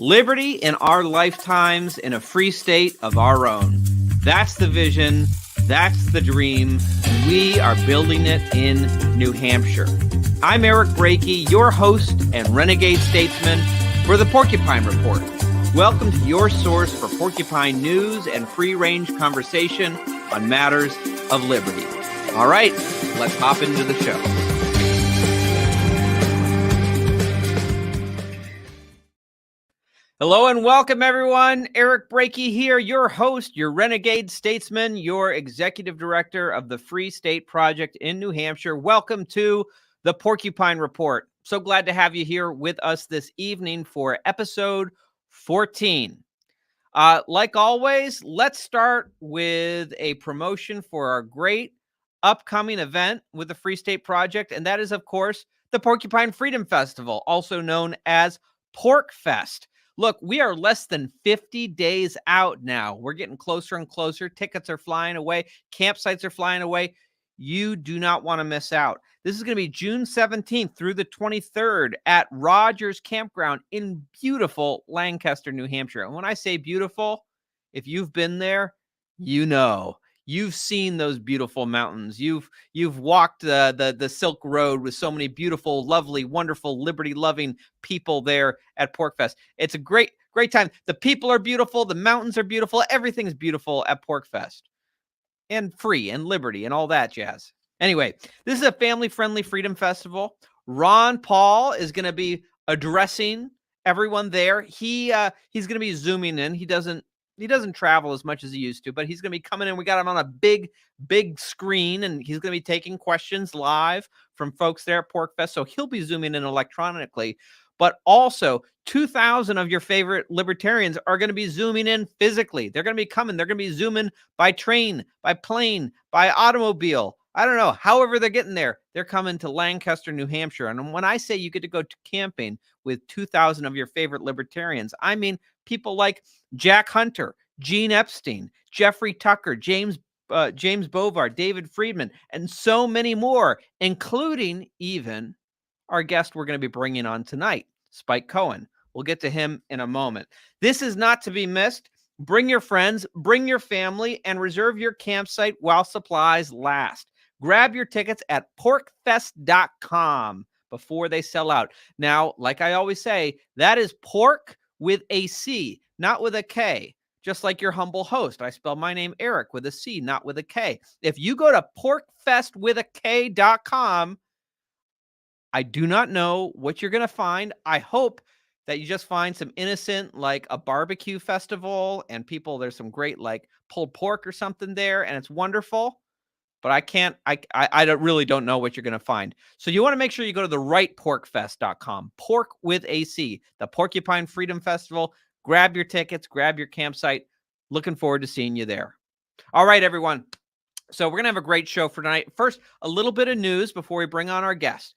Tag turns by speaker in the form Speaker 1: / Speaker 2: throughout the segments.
Speaker 1: Liberty in our lifetimes in a free state of our own. That's the vision. That's the dream. We are building it in New Hampshire. I'm Eric Brakey, your host and renegade statesman for the Porcupine Report. Welcome to your source for porcupine news and free-range conversation on matters of liberty. All right, let's hop into the show. Hello and welcome, everyone. Eric Brakey here, your host, your renegade statesman, your executive director of the Free State Project in New Hampshire. Welcome to the Porcupine Report. So glad to have you here with us this evening for episode 14. Like always, let's start with a promotion for our great upcoming event with the Free State Project, and that is, of course, the Porcupine Freedom Festival, also known as PorcFest. Look, we are less than 50 days out now. We're getting closer and closer. Tickets are flying away. Campsites are flying away. You do not want to miss out. This is going to be June 17th through the 23rd at Rogers Campground in beautiful Lancaster, New Hampshire. And when I say beautiful, if you've been there, you know. You've seen those beautiful mountains. You've walked the Silk Road with so many beautiful, lovely, wonderful, liberty-loving people there at PorcFest. It's a great time. The people are beautiful. The mountains are beautiful. Everything's beautiful at PorcFest. And free and liberty and all that jazz. Anyway, this is a family-friendly freedom festival. Ron Paul is going to be addressing everyone there. He's going to be zooming in. He doesn't travel as much as he used to, but he's going to be coming in. We got him on a big screen, and he's going to be taking questions live from folks there at PorcFest. So he'll be zooming in electronically, but also 2,000 of your favorite libertarians are going to be zooming in physically. They're going to be coming. They're going to be zooming by train, by plane, by automobile. I don't know. However they're getting there, they're coming to Lancaster, New Hampshire. And when I say you get to go to camping with 2,000 of your favorite libertarians, I mean people like Jack Hunter, Gene Epstein, Jeffrey Tucker, James Bovard, David Friedman, and so many more, including even our guest we're going to be bringing on tonight, Spike Cohen. We'll get to him in a moment. This is not to be missed. Bring your friends, bring your family, and reserve your campsite while supplies last. Grab your tickets at porcfest.com before they sell out. Now, like I always say, that is pork with a C, not with a K. Just like your humble host. I spell my name Eric with a C, not with a K. If you go to porcfestwithak.com, I do not know what you're going to find. I hope that you just find some innocent, like a barbecue festival and people, there's some great like pulled pork or something there, and it's wonderful. But I really don't know what you're going to find. So you want to make sure you go to the right porcfest.com, pork with a C, the Porcupine Freedom Festival. Grab your tickets, grab your campsite. Looking forward to seeing you there. All right, everyone. So we're going to have a great show for tonight. First, a little bit of news before we bring on our guest.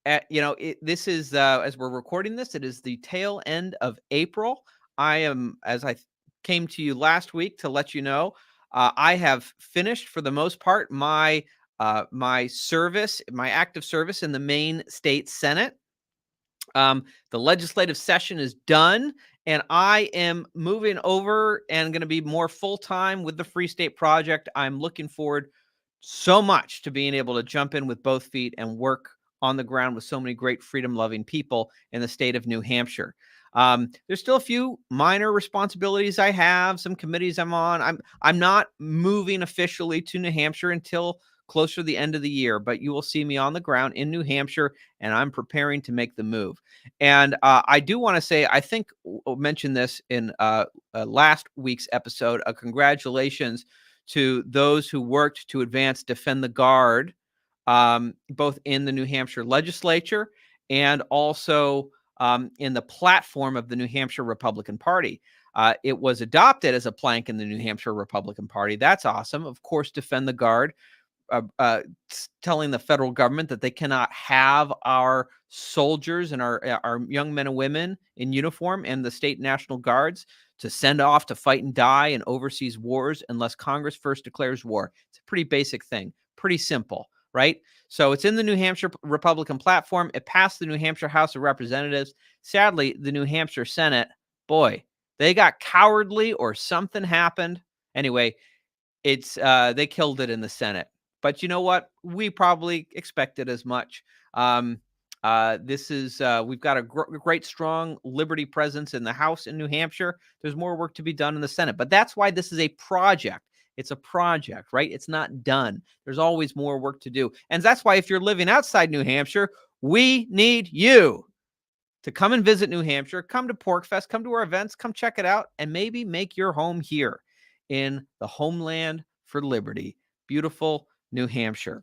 Speaker 1: This is, as we're recording this, it is the tail end of April. As I came to you last week to let you know, I have finished for the most part my service, my active service in the Maine State Senate. The legislative session is done, and I am moving over and going to be more full-time with the Free State Project. I'm looking forward so much to being able to jump in with both feet and work on the ground with so many great freedom-loving people in the state of New Hampshire. There's still a few minor responsibilities I have, some committees I'm on. I'm not moving officially to New Hampshire until closer to the end of the year, but you will see me on the ground in New Hampshire, and I'm preparing to make the move. And I do want to say, I think I mentioned this in last week's episode, a congratulations to those who worked to advance Defend the Guard, both in the New Hampshire legislature and also in the platform of the New Hampshire Republican Party. It was adopted as a plank in the New Hampshire Republican Party. That's awesome. Of course, Defend the Guard, telling the federal government that they cannot have our soldiers and our young men and women in uniform and the state National Guards to send off to fight and die in overseas wars unless Congress first declares war. It's a pretty basic thing, pretty simple, right? So it's in the New Hampshire Republican platform. It passed the New Hampshire House of Representatives. Sadly, the New Hampshire Senate, boy, they got cowardly or something happened. Anyway, it's they killed it in the Senate. But you know what? We probably expected as much. This is we've got a great, strong Liberty presence in the House in New Hampshire. There's more work to be done in the Senate, but that's why this is a project. It's a project, right? It's not done. There's always more work to do. And that's why if you're living outside New Hampshire, we need you to come and visit New Hampshire, come to PorcFest, come to our events, come check it out, and maybe make your home here in the homeland for liberty, beautiful New Hampshire.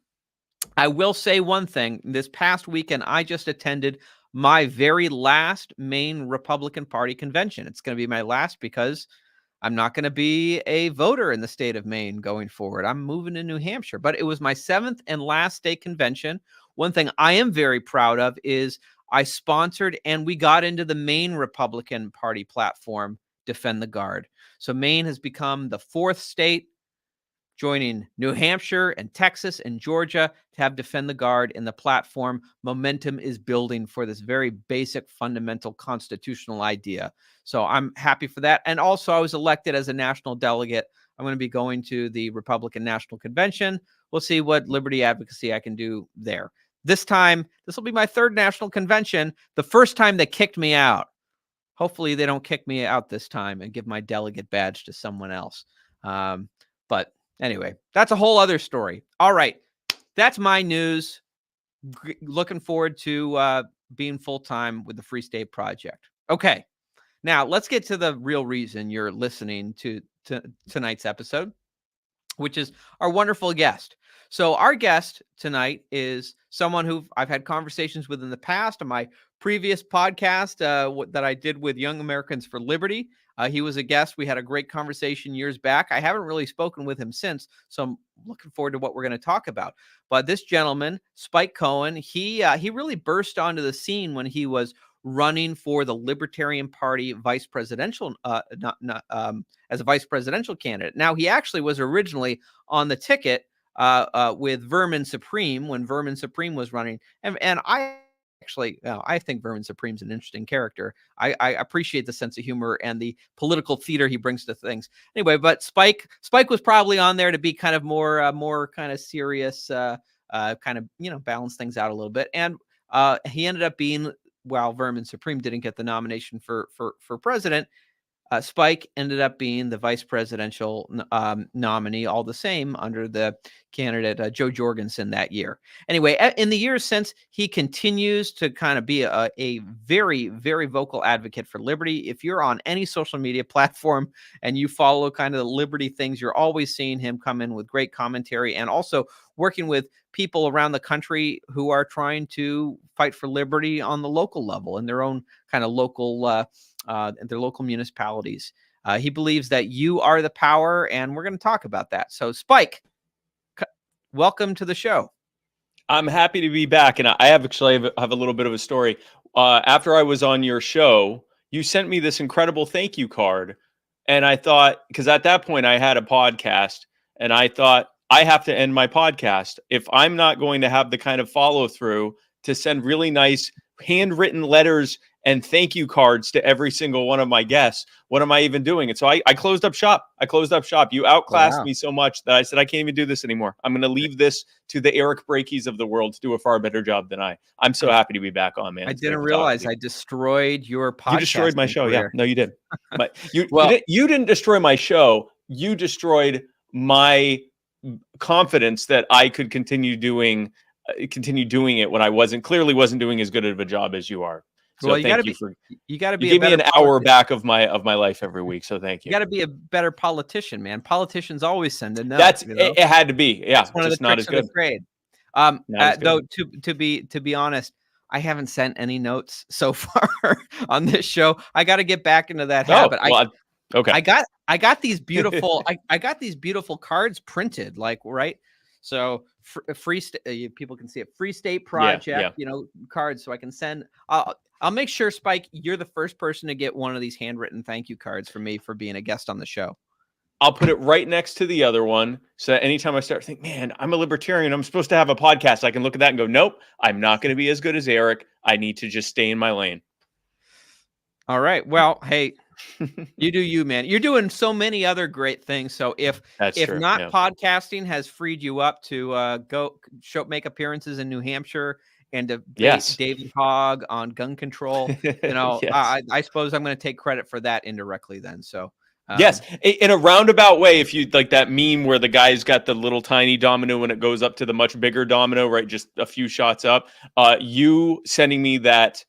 Speaker 1: I will say one thing. This past weekend, I just attended my very last Maine Republican Party convention. It's going to be my last because I'm not going to be a voter in the state of Maine going forward. I'm moving to New Hampshire, but it was my 7th and last state convention. One thing I am very proud of is I sponsored and we got into the Maine Republican Party platform, Defend the Guard. So Maine has become the 4th state, joining New Hampshire and Texas and Georgia to have Defend the Guard in the platform. Momentum is building for this very basic, fundamental constitutional idea. So I'm happy for that. And also, I was elected as a national delegate. I'm going to be going to the Republican National Convention. We'll see what liberty advocacy I can do there. This time, this will be my 3rd national convention, the first time they kicked me out. Hopefully, they don't kick me out this time and give my delegate badge to someone else. But anyway, that's a whole other story. All right. That's my news. Looking forward to being full-time with the Free State Project. Okay. Now, let's get to the real reason you're listening to tonight's episode, which is our wonderful guest. So our guest tonight is someone who I've had conversations with in the past on my previous podcast that I did with Young Americans for Liberty. He was a guest. We had a great conversation years back. I haven't really spoken with him since, so I'm looking forward to what we're going to talk about. But this gentleman, Spike Cohen, he really burst onto the scene when he was running for the Libertarian Party vice presidential, as a vice presidential candidate. Now, he actually was originally on the ticket with Vermin Supreme when Vermin Supreme was running, and I think Vermin Supreme's an interesting character. I appreciate the sense of humor and the political theater he brings to things. Anyway, but Spike was probably on there to be kind of more kind of serious, kind of balance things out a little bit. And he ended up being, while Vermin Supreme didn't get the nomination for president, Spike ended up being the vice presidential nominee all the same under the candidate Joe Jorgensen that year. Anyway, in the years since, he continues to kind of be a very, very vocal advocate for liberty. If you're on any social media platform and you follow kind of the liberty things, you're always seeing him come in with great commentary and also working with people around the country who are trying to fight for liberty on the local level in their own kind of local their local municipalities. He believes that you are the power, and we're going to talk about that. So, Spike, welcome to the show.
Speaker 2: I'm happy to be back, and I have a little bit of a story. After I was on your show, you sent me this incredible thank you card, and I thought, because at that point I had a podcast, and I thought, I have to end my podcast if I'm not going to have the kind of follow through to send really nice handwritten letters and thank you cards to every single one of my guests. What am I even doing? And so I closed up shop. You outclassed me so much that I said, I can't even do this anymore. I'm going to leave this to the Eric Brakeys of the world to do a far better job than I. I'm so happy to be back on, man.
Speaker 1: I didn't realize I destroyed your podcast.
Speaker 2: You destroyed my show. Career. Yeah, no, you did. But you didn't destroy my show. You destroyed my confidence that I could continue doing it when I clearly wasn't doing as good of a job as you are. So
Speaker 1: well, you
Speaker 2: give me an hour back of my life every week. So thank you.
Speaker 1: You got to be a better politician, man. Politicians always send a note.
Speaker 2: It had to be. Yeah,
Speaker 1: it's one of the tricks of the trade. Though to be honest, I haven't sent any notes so far on this show. I got to get back into that habit.
Speaker 2: Okay.
Speaker 1: I got these beautiful I got these beautiful cards printed, like, right. So people can see it. Free State Project, cards. So I can send. I'll make sure, Spike, you're the first person to get one of these handwritten thank you cards from me for being a guest on the show.
Speaker 2: I'll put it right next to the other one. So that anytime I start to think, man, I'm a libertarian, I'm supposed to have a podcast, I can look at that and go, nope, I'm not going to be as good as Eric. I need to just stay in my lane.
Speaker 1: All right. Well, hey, you do you, man. You're doing so many other great things. So if
Speaker 2: True,
Speaker 1: not
Speaker 2: yeah.
Speaker 1: podcasting has freed you up to make appearances in New Hampshire and debate
Speaker 2: Yes.
Speaker 1: David Hogg on gun control,
Speaker 2: Yes.
Speaker 1: I suppose I'm going to take credit for that indirectly then. So
Speaker 2: yes, in a roundabout way, if you like that meme where the guy's got the little tiny domino when it goes up to the much bigger domino, right? Just a few shots up. You sending me that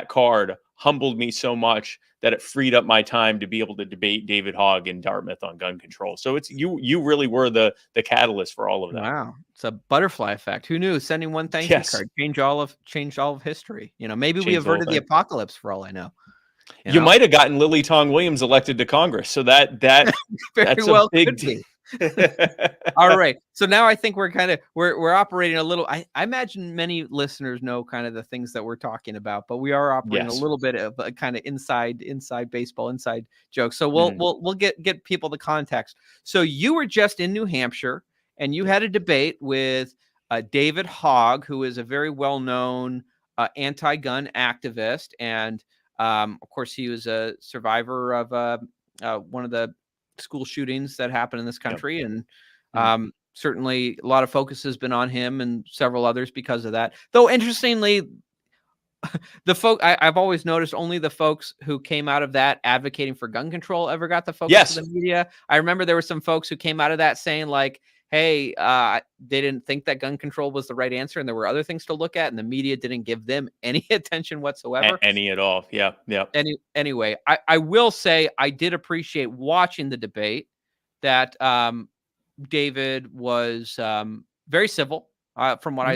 Speaker 2: card humbled me so much that it freed up my time to be able to debate David Hogg in Dartmouth on gun control. So it's you really were the catalyst for all of that.
Speaker 1: Wow, it's a butterfly effect. Who knew? Sending one thank you card changed all of history. Maybe we averted the apocalypse for all I know.
Speaker 2: You might have gotten Lily Tong Williams elected to Congress. So that's
Speaker 1: well
Speaker 2: a big deal.
Speaker 1: All right. So now I think we're operating a little. I imagine many listeners know kind of the things that we're talking about, but we are operating a little bit of a kind of inside baseball, inside jokes. So we'll get people the context. So you were just in New Hampshire and you had a debate with David Hogg, who is a very well-known anti-gun activist, and of course he was a survivor of one of the school shootings that happened in this country. Yep. And certainly a lot of focus has been on him and several others because of that. Though interestingly, I've always noticed only the folks who came out of that advocating for gun control ever got the focus of the media. I remember there were some folks who came out of that saying like, hey, they didn't think that gun control was the right answer and there were other things to look at, and the media didn't give them any attention whatsoever.
Speaker 2: Any at all. Yeah. Yeah.
Speaker 1: Anyway, I will say I did appreciate watching the debate that David was very civil from what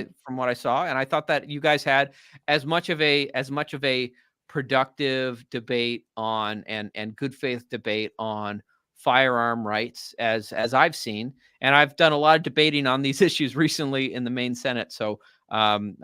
Speaker 1: I saw, and I thought that you guys had as much of a productive debate on and good faith debate on firearm rights as I've seen, and I've done a lot of debating on these issues recently in the Maine Senate. So I'm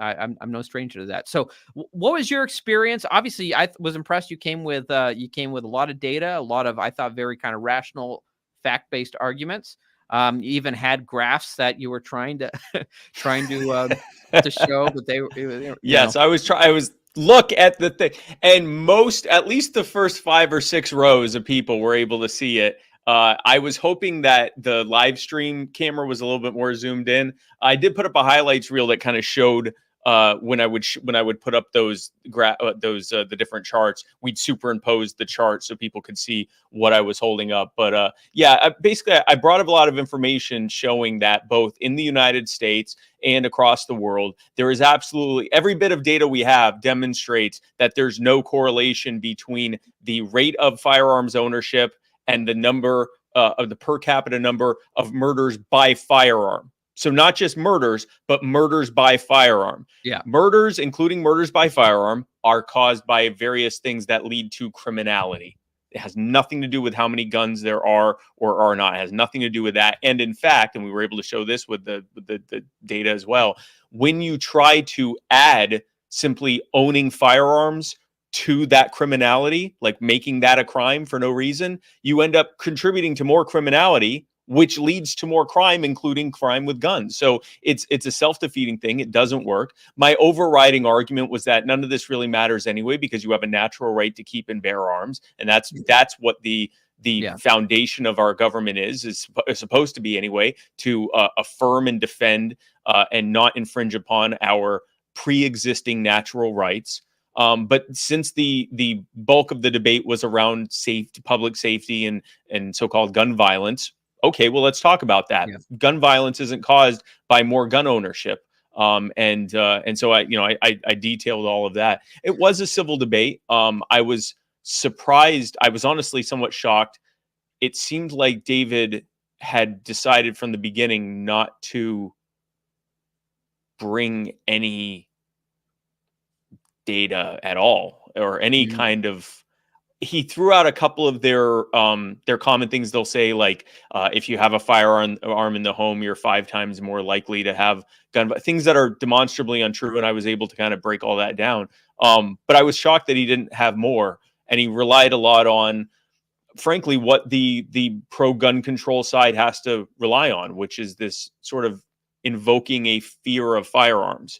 Speaker 1: no stranger to that. So what was your experience? Obviously, I was impressed. You came with a lot of data, a lot of, I thought, very kind of rational, fact-based arguments. You even had graphs that you were trying to to show that they were.
Speaker 2: Yes, I was look at the thing, and at least the first 5 or 6 rows of people were able to see it. I was hoping that the live stream camera was a little bit more zoomed in. I did put up a highlights reel that kind of showed when I would put up the different charts, we'd superimpose the chart so people could see what I was holding up. But basically I brought up a lot of information showing that both in the United States and across the world, there is absolutely every bit of data we have demonstrates that there's no correlation between the rate of firearms ownership and the number of the per capita number of murders by firearm. So not just murders, but murders by firearm.
Speaker 1: Yeah.
Speaker 2: Murders, including murders by firearm, are caused by various things that lead to criminality. It has nothing to do with how many guns there are or are not. It has nothing to do with that. And in fact, and we were able to show this with the data as well, when you try to add simply owning firearms to that criminality, like making that a crime for no reason, you end up contributing to more criminality, which leads to more crime, including crime with guns. So it's a self-defeating thing. It doesn't work. My overriding argument was that none of this really matters anyway, because you have a natural right to keep and bear arms. And that's what the foundation of our government is supposed to be anyway, to affirm and defend and not infringe upon our pre-existing natural rights. But since the bulk of the debate was around public safety and so-called gun violence, okay, well, let's talk about that. Yeah. Gun violence isn't caused by more gun ownership. And so I detailed all of that. It was a civil debate. I was surprised. I was honestly somewhat shocked. It seemed like David had decided from the beginning not to bring any data at all or any kind of. He threw out a couple of their common things. They'll say, like, if you have a firearm in the home, you're 5 times more likely to have things that are demonstrably untrue. And I was able to kind of break all that down. But I was shocked that he didn't have more. And he relied a lot on frankly, what the pro-gun control side has to rely on, which is this sort of invoking a fear of firearms.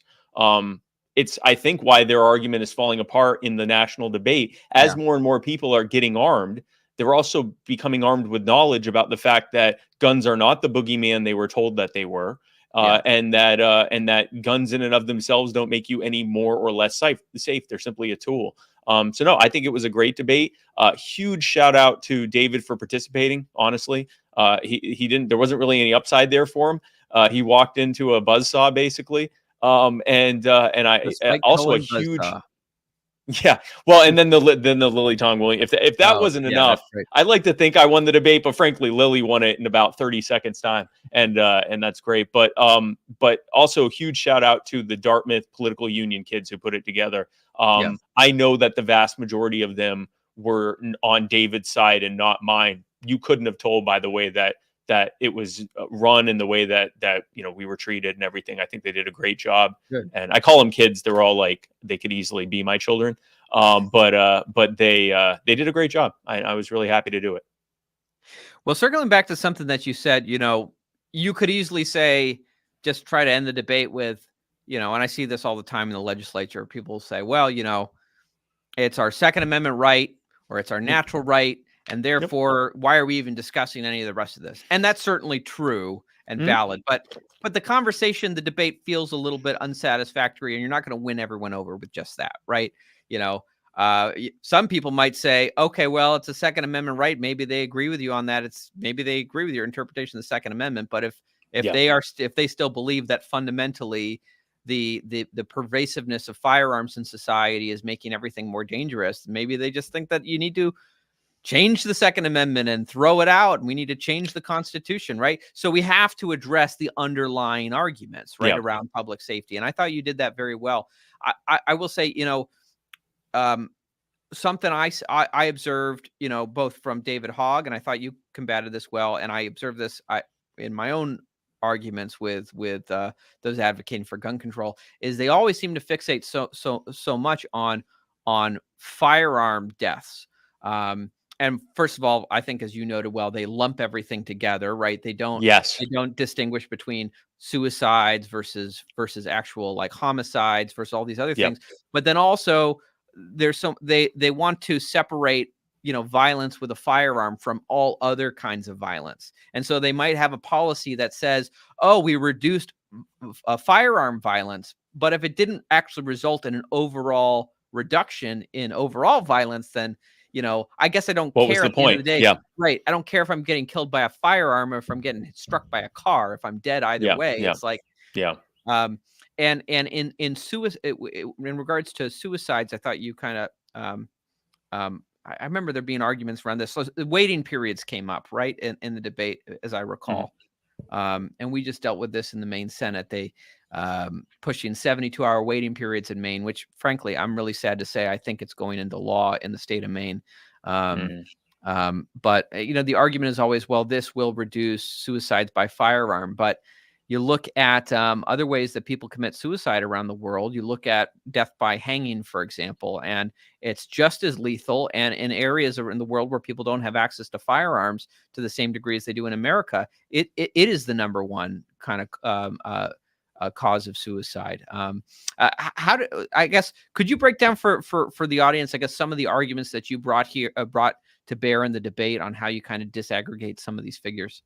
Speaker 2: It's, I think, why their argument is falling apart in the national debate. As more and more people are getting armed, they're also becoming armed with knowledge about the fact that guns are not the boogeyman they were told that they were, and that guns in and of themselves don't make you any more or less safe. They're simply a tool. So no, I think it was a great debate. Huge shout out to David for participating. Honestly, he didn't. There wasn't really any upside there for him. He walked into a buzzsaw basically. And I also a huge. Yeah, well, and then the Lily Tong Williams. If that wasn't enough, I'd like to think I won the debate, but frankly, Lily won it in about 30 seconds time, and that's great. But also a huge shout out to the Dartmouth Political Union kids who put it together. I know that the vast majority of them were on David's side and not mine. You couldn't have told by the way that it was run and the way that we were treated and everything. I think they did a great job. Good. And I call them kids. They're all like, they could easily be my children. But they did a great job. I was really happy to do it.
Speaker 1: Well, circling back to something that you said, you could easily say, just try to end the debate with, and I see this all the time in the legislature. People say, well, it's our Second Amendment right, or it's our natural right. And therefore, why are we even discussing any of the rest of this? And that's certainly true and valid. But the conversation, the debate feels a little bit unsatisfactory, and you're not going to win everyone over with just that, right? Some people might say, okay, well, it's a Second Amendment right. Maybe they agree with you on that. Maybe they agree with your interpretation of the Second Amendment. But if they still believe that fundamentally the pervasiveness of firearms in society is making everything more dangerous, maybe they just think that you need to change the Second Amendment and throw it out. And we need to change the Constitution, right? So we have to address the underlying arguments, right, around public safety. And I thought you did that very well. I will say, something I observed, both from David Hogg, and I thought you combated this well, and I observed this in my own arguments with those advocating for gun control, is they always seem to fixate so much on firearm deaths. And first of all, I think, as you noted well, they lump everything together, right? They don't distinguish between suicides versus actual like homicides versus all these other things. But then also there's they want to separate, violence with a firearm from all other kinds of violence. And so they might have a policy that says, oh, we reduced firearm violence, but if it didn't actually result in an overall reduction in overall violence, then I guess I don't care.
Speaker 2: What was the point?
Speaker 1: The day, right. I don't care if I'm getting killed by a firearm or if I'm getting struck by a car. If I'm dead either way, it's like, and in suicide, in regards to suicides, I thought you kind of, I remember there being arguments around this. So the waiting periods came up, right, in the debate, as I recall. And we just dealt with this in the Maine Senate. They pushing 72-hour waiting periods in Maine, which frankly, I'm really sad to say, I think it's going into law in the state of Maine. But the argument is always, well, this will reduce suicides by firearm. But you look at other ways that people commit suicide around the world. You look at death by hanging, for example, and it's just as lethal. And in areas in the world where people don't have access to firearms to the same degree as they do in America, it is the number one kind of cause of suicide. Could you break down for the audience, I guess, some of the arguments that you brought to bear in the debate on how you kind of disaggregate some of these figures?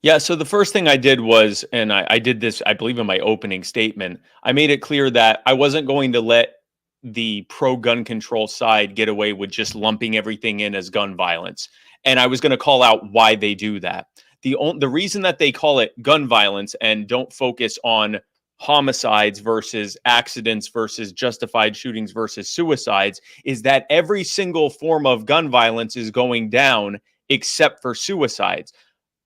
Speaker 2: Yeah, so the first thing I did was, and I did this, I believe, in my opening statement, I made it clear that I wasn't going to let the pro-gun control side get away with just lumping everything in as gun violence. And I was going to call out why they do that. The reason that they call it gun violence and don't focus on homicides versus accidents versus justified shootings versus suicides is that every single form of gun violence is going down except for suicides.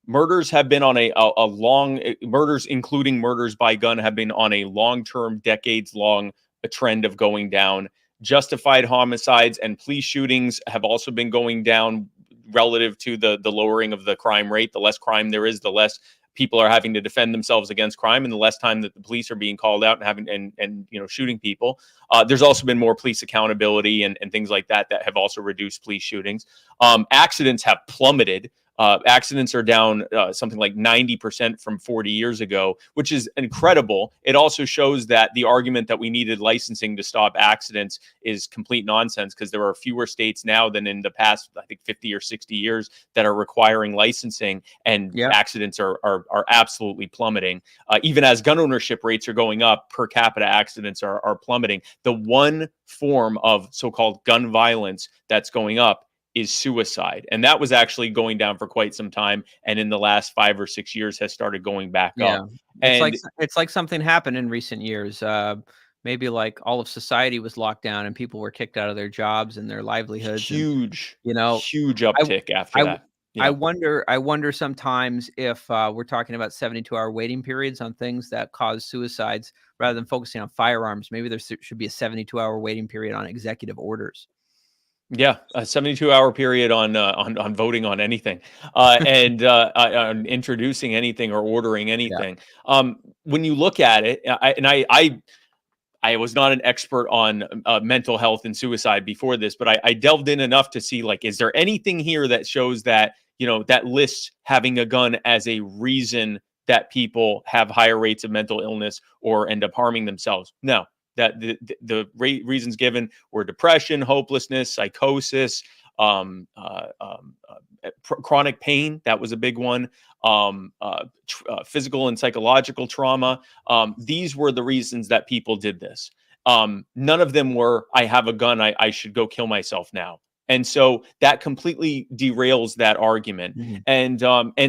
Speaker 2: Murders have been on a long, murders, including murders by gun, have been on a long-term, decades-long trend of going down. Justified homicides and police shootings have also been going down relative to the lowering of the crime rate. The less crime there is, the less people are having to defend themselves against crime and the less time that the police are being called out and having and shooting people. There's also been more police accountability and things like that have also reduced police shootings. Accidents have plummeted. Accidents are down something like 90% from 40 years ago, which is incredible. It also shows that the argument that we needed licensing to stop accidents is complete nonsense, because there are fewer states now than in the past, I think 50 or 60 years, that are requiring licensing, and accidents are absolutely plummeting. Even as gun ownership rates are going up, per capita accidents are plummeting. The one form of so-called gun violence that's going up is suicide. And that was actually going down for quite some time. And in the last 5 or 6 years has started going back up. And
Speaker 1: it's like something happened in recent years. Maybe like all of society was locked down and people were kicked out of their jobs and their livelihoods.
Speaker 2: Huge
Speaker 1: I,
Speaker 2: uptick after that.
Speaker 1: I wonder sometimes if we're talking about 72-hour waiting periods on things that cause suicides rather than focusing on firearms. Maybe there should be a 72-hour waiting period on executive orders.
Speaker 2: Yeah, a 72-hour period on voting on anything, and on introducing anything or ordering anything. When you look at it, I was not an expert on mental health and suicide before this, but I delved in enough to see, like, is there anything here that shows that, that lists having a gun as a reason that people have higher rates of mental illness or end up harming themselves? No. That the reasons given were depression, hopelessness, psychosis, chronic pain. That was a big one. Physical and psychological trauma. These were the reasons that people did this. None of them were, I have a gun, I should go kill myself now. And so that completely derails that argument. And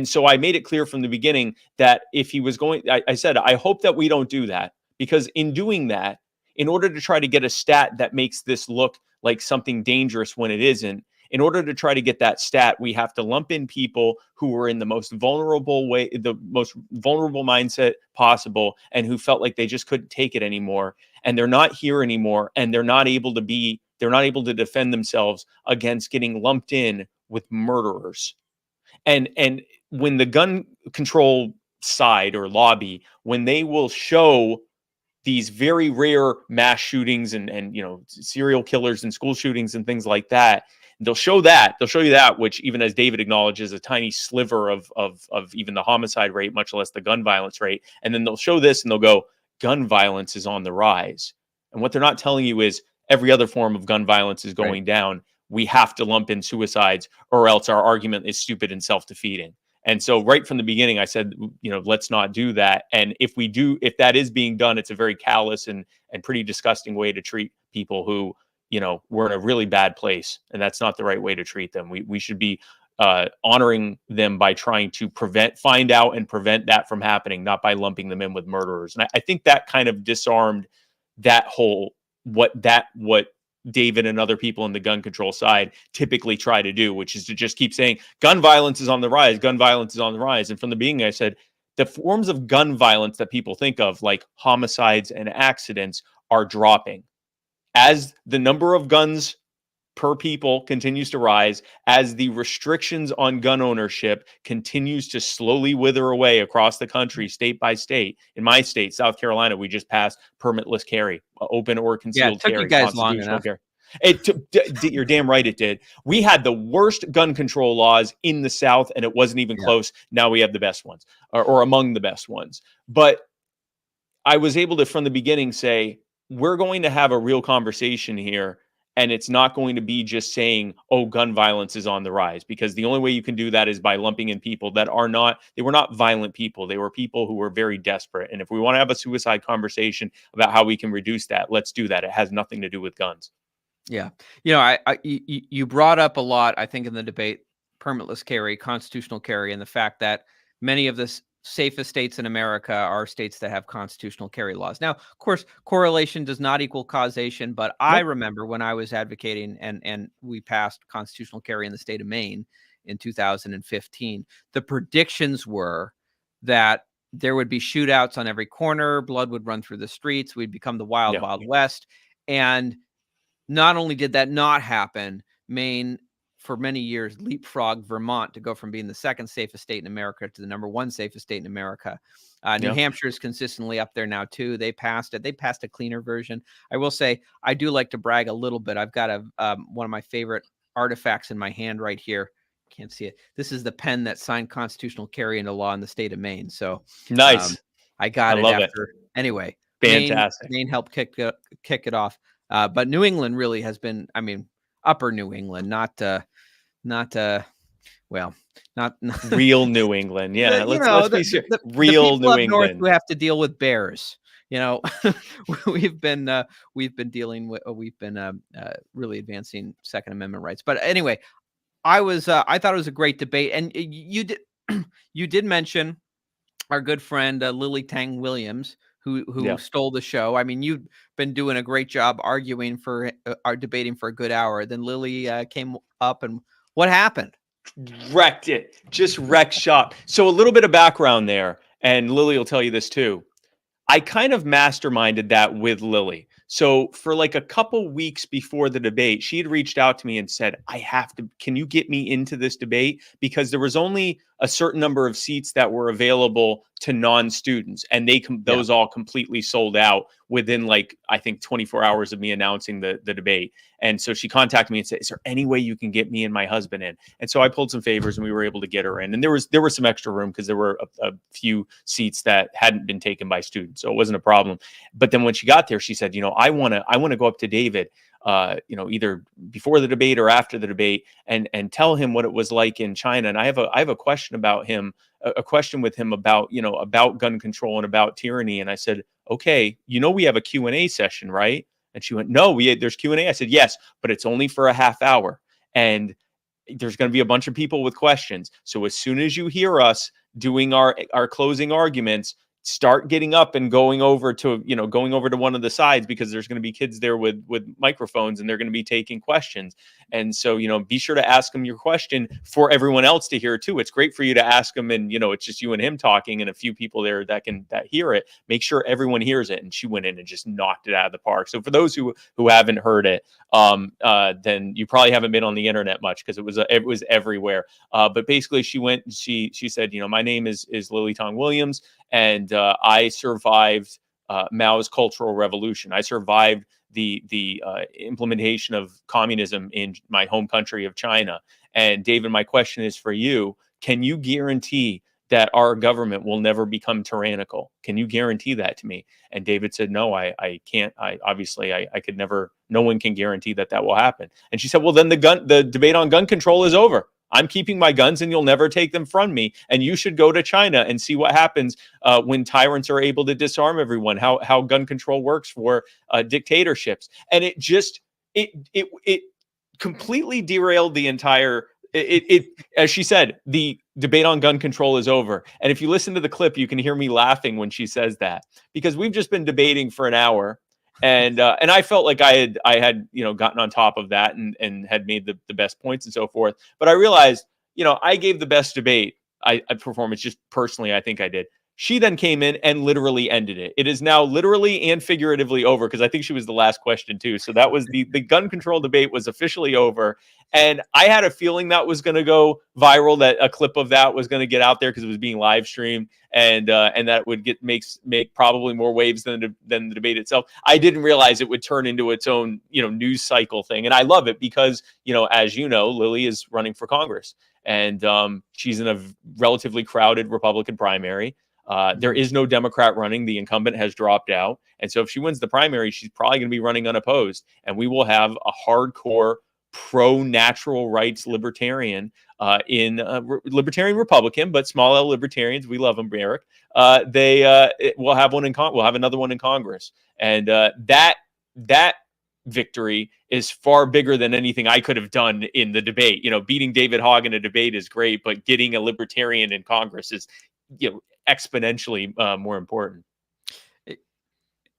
Speaker 2: so I made it clear from the beginning that if he was going, I said, I hope that we don't do that, because in doing that, in order to try to get a stat that makes this look like something dangerous when it isn't, in order to try to get that stat, we have to lump in people who were in the most vulnerable mindset possible, and who felt like they just couldn't take it anymore. And they're not here anymore. And they're not able to defend themselves against getting lumped in with murderers. And when the gun control side or lobby, when they will show these very rare mass shootings and serial killers and school shootings and things like that, they'll show you that, which, even as David acknowledges, a tiny sliver of even the homicide rate, much less the gun violence rate. And then they'll show this and they'll go, gun violence is on the rise. And what they're not telling you is every other form of gun violence is going down. We have to lump in suicides, or else our argument is stupid and self-defeating. And so right from the beginning, I said, let's not do that. And if that is being done, it's a very callous and pretty disgusting way to treat people who, were in a really bad place. And that's not the right way to treat them. We should be honoring them by trying to find out and prevent that from happening, not by lumping them in with murderers. And I think that kind of disarmed that whole, what David and other people in the gun control side typically try to do, which is to just keep saying gun violence is on the rise, gun violence is on the rise. And from the beginning, I said the forms of gun violence that people think of, like homicides and accidents, are dropping. As the number of guns per people continues to rise, as the restrictions on gun ownership continues to slowly wither away across the country, state by state. In my state, South Carolina, we just passed permitless carry, open or concealed carry.
Speaker 1: Yeah, it took you guys long enough.
Speaker 2: You're damn right it did. We had the worst gun control laws in the South, and it wasn't even close. Now we have the best ones, or among the best ones. But I was able to, from the beginning, say, we're going to have a real conversation here. And it's not going to be just saying, oh, gun violence is on the rise, because the only way you can do that is by lumping in people that they were not violent people. They were people who were very desperate. And if we want to have a suicide conversation about how we can reduce that, let's do that. It has nothing to do with guns.
Speaker 1: Yeah. You brought up a lot, I think, in the debate, permitless carry, constitutional carry, and the fact that many of the safest states in America are states that have constitutional carry laws. Now, of course, correlation does not equal causation, but I remember when I was advocating and we passed constitutional carry in the state of Maine in 2015, the predictions were that there would be shootouts on every corner, blood would run through the streets, we'd become the wild, wild west. And not only did that not happen, Maine for many years leapfrogged Vermont to go from being the second safest state in America to the number one safest state in America. New Hampshire is consistently up there now too. They passed it. They passed a cleaner version. I will say I do like to brag a little bit. I've got one of my favorite artifacts in my hand right here. Can't see it. This is the pen that signed constitutional carry into law in the state of Maine. So
Speaker 2: nice.
Speaker 1: I got it after. Anyway,
Speaker 2: fantastic.
Speaker 1: Maine helped kick it off. But New England really has been, I mean, upper New England, not
Speaker 2: real New England. Yeah. Let's be serious.
Speaker 1: Real
Speaker 2: New England
Speaker 1: north who have to deal with bears. We've been dealing with, we've been really advancing Second Amendment rights. But anyway, I thought it was a great debate. And you did mention our good friend, Lily Tang Williams, who stole the show. I mean, you've been doing a great job arguing for debating for a good hour. Then Lily came up, and what happened?
Speaker 2: Wrecked it. Just wrecked shop. So a little bit of background there, and Lily will tell you this too. I kind of masterminded that with Lily. So for like a couple weeks before the debate, she had reached out to me and said, can you get me into this debate? Because there was only a certain number of seats that were available to non-students, and those all completely sold out within like, I think 24 hours of me announcing the debate. And so she contacted me and said, is there any way you can get me and my husband in? And so I pulled some favors and we were able to get her in. And there was some extra room because there were a few seats that hadn't been taken by students. So it wasn't a problem. But then when she got there, she said, I want to go up to David, either before the debate or after the debate and tell him what it was like in China. And I have a question about him, a question with him about gun control and about tyranny. And I said, okay, we have a Q&A session, right? And she went, no, there's Q&A. I said, yes, but it's only for a half hour. And there's going to be a bunch of people with questions. So as soon as you hear us doing our closing arguments, start getting up and going over to one of the sides, because there's going to be kids there with microphones and they're going to be taking questions. And so, be sure to ask them your question for everyone else to hear too. It's great for you to ask them and, it's just you and him talking and a few people there that hear it. Make sure everyone hears it. And she went in and just knocked it out of the park. So for those who haven't heard it, then you probably haven't been on the internet much, because it was everywhere. But basically she said, my name is Lily Tang Williams, and I survived Mao's Cultural Revolution. I survived the implementation of communism in my home country of China. And David, my question is for you. Can you guarantee that our government will never become tyrannical? Can you guarantee that to me? And David said, no, I can't. I could never, no one can guarantee that will happen. And she said, well, then the debate on gun control is over. I'm keeping my guns and you'll never take them from me. And you should go to China and see what happens when tyrants are able to disarm everyone, how gun control works for dictatorships. And it completely derailed the entire, as she said, the debate on gun control is over. And if you listen to the clip, you can hear me laughing when she says that, because we've just been debating for an hour. And I felt like I had gotten on top of that and had made the best points and so forth. But I realized, I gave the best debate performance, just personally, I think I did. She then came in and literally ended it. It is now literally and figuratively over, because I think she was the last question too. So that was the gun control debate was officially over. And I had a feeling that was going to go viral, that a clip of that was going to get out there because it was being live streamed, and that would make probably more waves than the debate itself. I didn't realize it would turn into its own, news cycle thing. And I love it because, as Lily is running for Congress, and she's in a relatively crowded Republican primary. There is no Democrat running. The incumbent has dropped out. And so if she wins the primary, she's probably going to be running unopposed. And we will have a hardcore pro-natural rights libertarian libertarian Republican, but small L libertarians. We love them, Eric. We'll have we'll have another one in Congress. And that victory is far bigger than anything I could have done in the debate. Beating David Hogg in a debate is great, but getting a libertarian in Congress is, exponentially more important.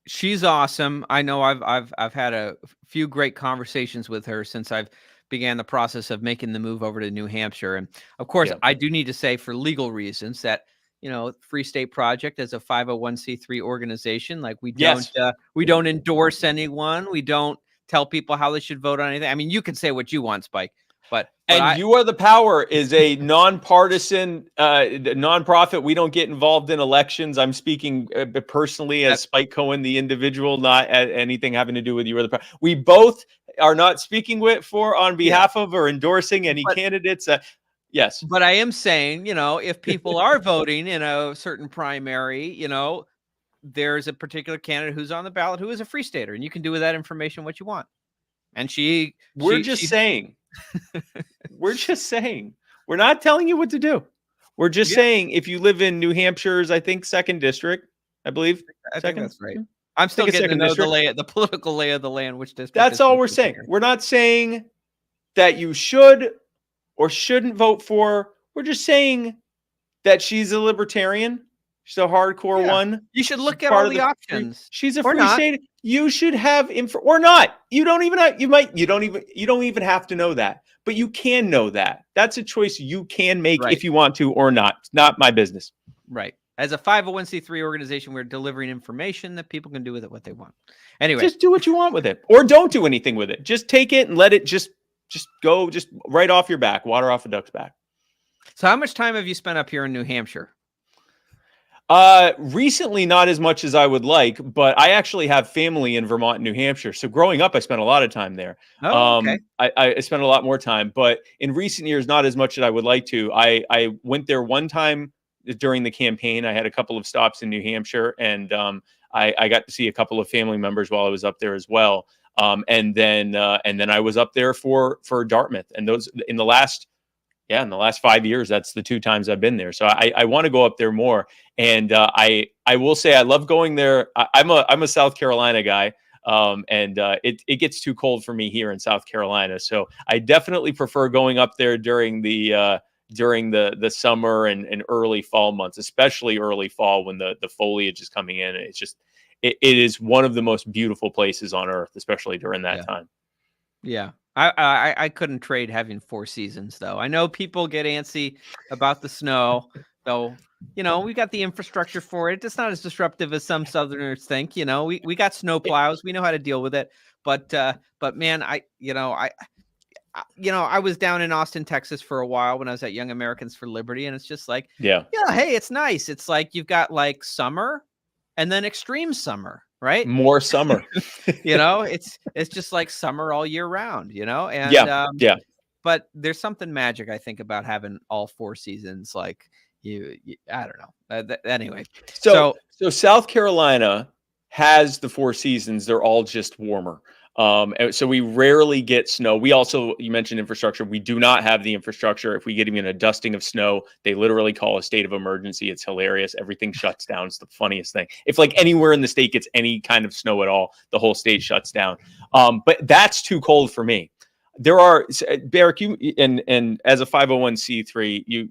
Speaker 1: She's awesome. I know I've had a few great conversations with her since I've began the process of making the move over to New Hampshire. And of course, I do need to say, for legal reasons, that Free State Project as a 501c3 organization, like we don't endorse anyone. We don't tell people how they should vote on anything. I mean, you can say what you want, Spike. But
Speaker 2: And You Are the Power is a nonpartisan nonprofit. We don't get involved in elections. I'm speaking personally as Spike Cohen, the individual, not anything having to do with You Are the Power. We both are not speaking on behalf of or endorsing any candidates. Yes.
Speaker 1: But I am saying, if people are voting in a certain primary, there's a particular candidate who's on the ballot who is a free stater, and you can do with that information what you want. And
Speaker 2: we're just saying, we're not telling you what to do. We're just saying, if you live in New Hampshire's, I think, 2nd district, I believe.
Speaker 1: I think that's right. I'm still getting to know the political lay of the land, which district.
Speaker 2: That's all we're saying. We're not saying that you should or shouldn't vote for. We're just saying that she's a libertarian. She's a hardcore one.
Speaker 1: You should look at all the options.
Speaker 2: She's a free state. You should have info or not. You don't even have, you don't even have to know that, but you can know that. That's a choice you can make if you want to or not. It's not my business.
Speaker 1: Right. As a 501c3 organization, we're delivering information that people can do with it what they want. Anyway,
Speaker 2: just do what you want with it, or don't do anything with it. Just take it and let it just go, just right off your back, water off a duck's back.
Speaker 1: So how much time have you spent up here in New Hampshire?
Speaker 2: Recently, not as much as I would like, but I actually have family in Vermont and New Hampshire. So growing up, I spent a lot of time there.
Speaker 1: Oh, okay.
Speaker 2: I spent a lot more time, but in recent years, not as much as I would like to. I went there one time during the campaign. I had a couple of stops in New Hampshire, and I got to see a couple of family members while I was up there as well. And then I was up there for Dartmouth, and those in the last 5 years, that's the 2 times I've been there. So I want to go up there more. And I will say I love going there. I'm a South Carolina guy. And it gets too cold for me here in South Carolina. So I definitely prefer going up there during the summer and early fall months, especially early fall when the foliage is coming in. It's just, it is one of the most beautiful places on earth, especially during that time.
Speaker 1: Yeah. I couldn't trade having 4 seasons, though. I know people get antsy about the snow, though. We got the infrastructure for it. It's not as disruptive as some Southerners think. We got snow plows. We know how to deal with it. But man, I was down in Austin, Texas for a while when I was at Young Americans for Liberty, and it's just like, hey, it's nice. It's like you've got like summer and then extreme summer. Right?
Speaker 2: More summer.
Speaker 1: It's just like summer all year round, and but there's something magic, I think, about having all 4 seasons. Like I don't know. Anyway,
Speaker 2: so South Carolina has the 4 seasons. They're all just warmer. So we rarely get snow. We also, you mentioned infrastructure. We do not have the infrastructure. If we get even a dusting of snow, they literally call a state of emergency. It's hilarious. Everything shuts down. It's the funniest thing. If like anywhere in the state gets any kind of snow at all, the whole state shuts down. But that's too cold for me. There are, Barrick, you and as a 501c3, you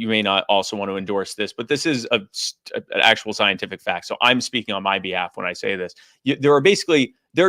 Speaker 2: may not also want to endorse this, but this is an actual scientific fact. So I'm speaking on my behalf when I say this. There are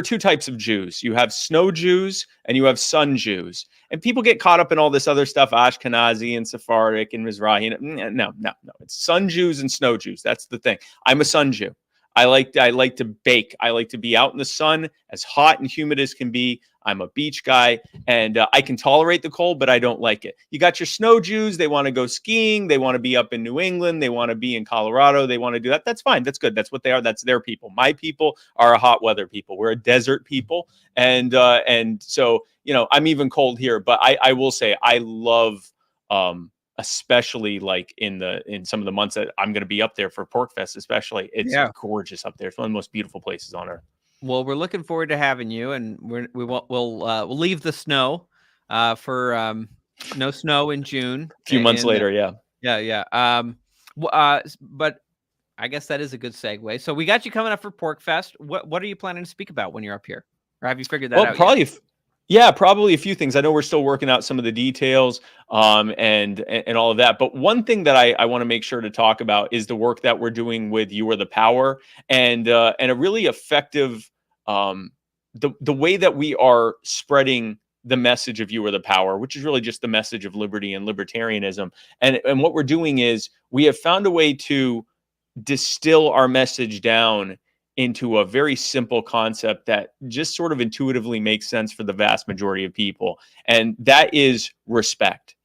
Speaker 2: 2 types of Jews. You have snow Jews and you have sun Jews. And people get caught up in all this other stuff, Ashkenazi and Sephardic and Mizrahi. No. It's sun Jews and snow Jews. That's the thing. I'm a sun Jew. I like to bake. I like to be out in the sun, as hot and humid as can be. I'm a beach guy, and I can tolerate the cold, but I don't like it. You got your snow Jews. They want to go skiing. They want to be up in New England. They want to be in Colorado. They want to do that. That's fine. That's good. That's what they are. That's their people. My people are a hot weather people. We're a desert people. And so, I'm even cold here, but I will say I love, especially like in some of the months that I'm going to be up there for Pork Fest, especially. It's gorgeous up there. It's one of the most beautiful places on earth.
Speaker 1: Well, we're looking forward to having you, and we'll leave the snow for no snow in June.
Speaker 2: A few months later,
Speaker 1: but I guess that is a good segue. So we got you coming up for Pork Fest. What are you planning to speak about when you're up here, or have you figured that out?
Speaker 2: Probably a few things. I know we're still working out some of the details and all of that. But one thing that I want to make sure to talk about is the work that we're doing with You Are the Power and a really effective the way that we are spreading the message of You Are the Power, which is really just the message of liberty and libertarianism. And what we're doing is we have found a way to distill our message down into a very simple concept that just sort of intuitively makes sense for the vast majority of people. And that is respect.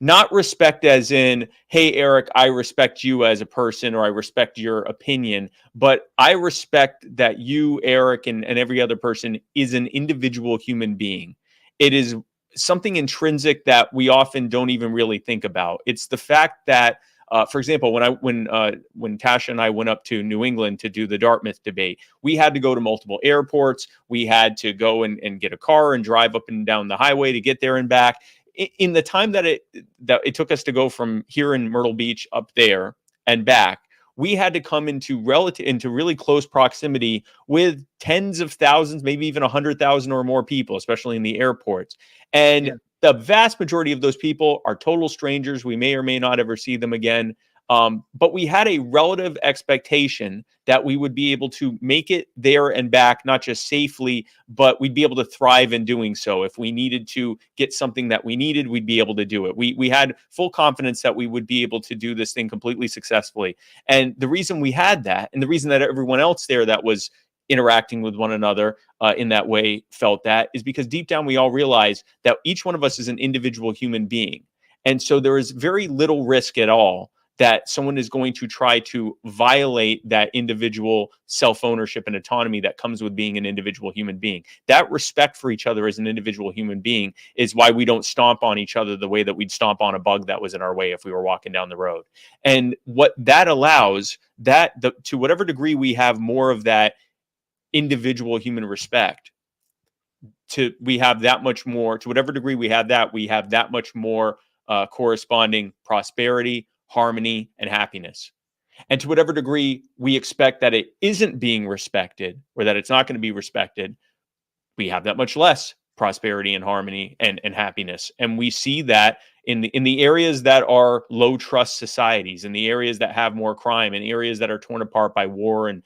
Speaker 2: Not respect as in, hey, Eric, I respect you as a person, or I respect your opinion, but I respect that you, Eric, and every other person is an individual human being. It is something intrinsic that we often don't even really think about. It's the fact that, for example, when Tasha and I went up to New England to do the Dartmouth debate, we had to go to multiple airports. We had to go and get a car and drive up and down the highway to get there and back. In the time that it took us to go from here in Myrtle Beach up there and back, we had to come into really close proximity with tens of thousands, maybe even 100,000 or more people, especially in the airports. And the vast majority of those people are total strangers. We may or may not ever see them again. But we had a relative expectation that we would be able to make it there and back, not just safely, but we'd be able to thrive in doing so. If we needed to get something that we needed, we'd be able to do it. We had full confidence that we would be able to do this thing completely successfully. And the reason we had that, and the reason that everyone else there that was interacting with one another in that way felt that, is because deep down we all realize that each one of us is an individual human being. And so there is very little risk at all that someone is going to try to violate that individual self-ownership and autonomy that comes with being an individual human being. That respect for each other as an individual human being is why we don't stomp on each other the way that we'd stomp on a bug that was in our way if we were walking down the road. And what that allows, to whatever degree we have more of that individual human respect, to whatever degree we have that much more corresponding prosperity, harmony, and happiness. And to whatever degree we expect that it isn't being respected, or that it's not going to be respected, we have that much less prosperity and harmony and happiness. And we see that in the areas that are low trust societies, in the areas that have more crime, in areas that are torn apart by war and